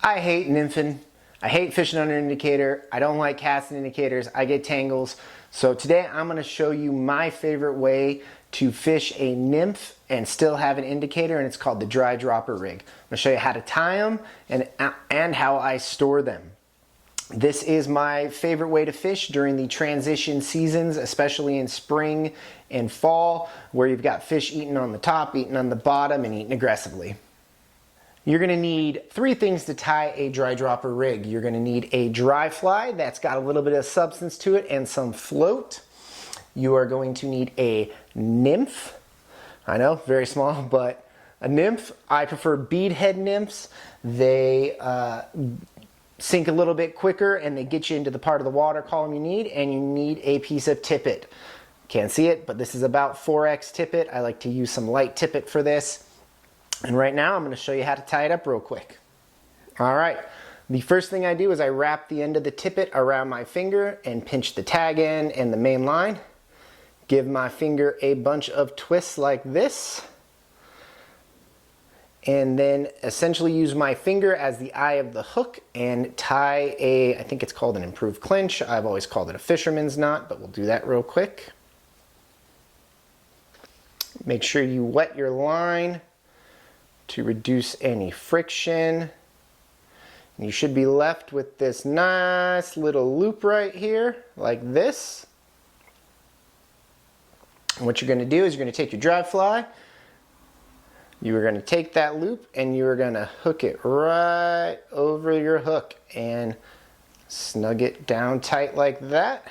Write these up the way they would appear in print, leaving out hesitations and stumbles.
I hate nymphing. I hate fishing under an indicator. I don't like casting indicators. I get tangles. So today I'm going to show you my favorite way to fish a nymph and still have an indicator, and it's called the dry dropper rig. I'm going to show you how to tie them and how I store them. This is my favorite way to fish during the transition seasons, especially in spring and fall, where you've got fish eating on the top, eating on the bottom, and eating aggressively. You're going to need three things to tie a dry dropper rig. You're going to need a dry fly that's got a little bit of substance to it and some float. You are going to need a nymph. I know, very small, but a nymph. I prefer bead head nymphs. They sink a little bit quicker and they get you into the part of the water column you need, and you need a piece of tippet. Can't see it, but this is about 4X tippet. I like to use some light tippet for this. And right now I'm going to show you how to tie it up real quick. All right, the first thing I do is I wrap the end of the tippet around my finger and pinch the tag end and the main line. Give my finger a bunch of twists like this. And then essentially use my finger as the eye of the hook and tie I think it's called an improved clinch. I've always called it a fisherman's knot, but we'll do that real quick. Make sure you wet your line to reduce any friction. And you should be left with this nice little loop right here, like this. And what you're going to do is you're going to take your dry fly, you are going to take that loop and you are going to hook it right over your hook and snug it down tight like that.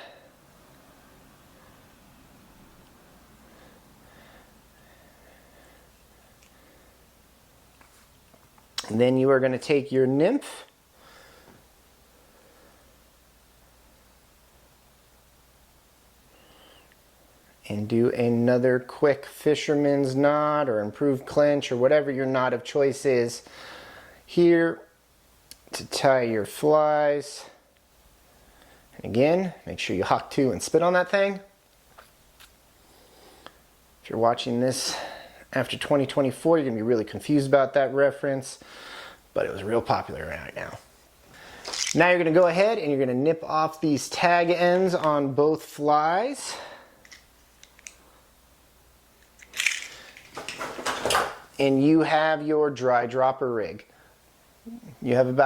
And then you are going to take your nymph and do another quick fisherman's knot or improved clinch or whatever your knot of choice is here to tie your flies. And again, make sure you hawk to and spit on that thing. If you're watching this after 2024, you're going to be really confused about that reference, but it was real popular right now. Now you're going to go ahead and you're going to nip off these tag ends on both flies. And you have your dry dropper rig. You have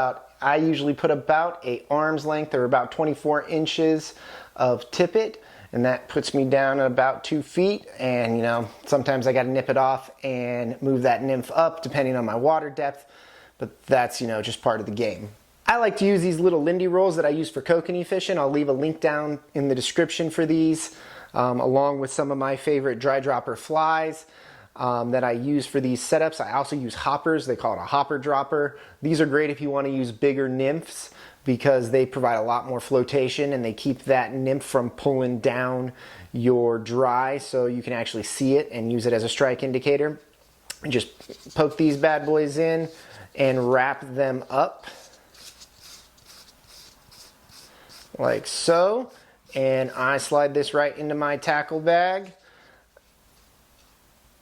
I usually put about an arm's length or about 24 inches of tippet, and that puts me down at about 2 feet. And you know, sometimes I got to nip it off and move that nymph up depending on my water depth, but that's, you know, just part of the game. I like to use these little Lindy rolls that I use for kokanee fishing. I'll leave a link down in the description for these, along with some of my favorite dry dropper flies that I use for these setups. I also use hoppers. They call it a hopper dropper. These are great if you want to use bigger nymphs because they provide a lot more flotation and they keep that nymph from pulling down your dry, so you can actually see it and use it as a strike indicator. And just poke these bad boys in and wrap them up like so. And I slide this right into my tackle bag.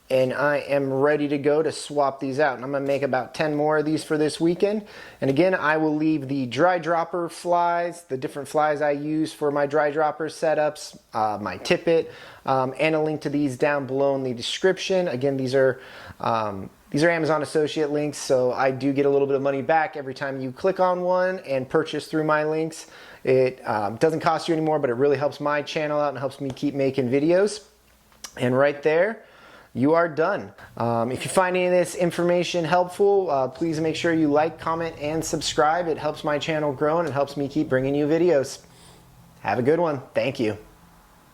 And I am ready to go to swap these out. And I'm going to make about 10 more of these for this weekend. And again, I will leave the dry dropper flies, the different flies I use for my dry dropper setups, my tippet, and a link to these down below in the description. Again, these are Amazon associate links, so I do get a little bit of money back every time you click on one and purchase through my links. It doesn't cost you anymore, but it really helps my channel out and helps me keep making videos. And right there, you are done. If you find any of this information helpful, please make sure you like, comment, and subscribe. It helps my channel grow and it helps me keep bringing you videos. Have a good one. Thank you.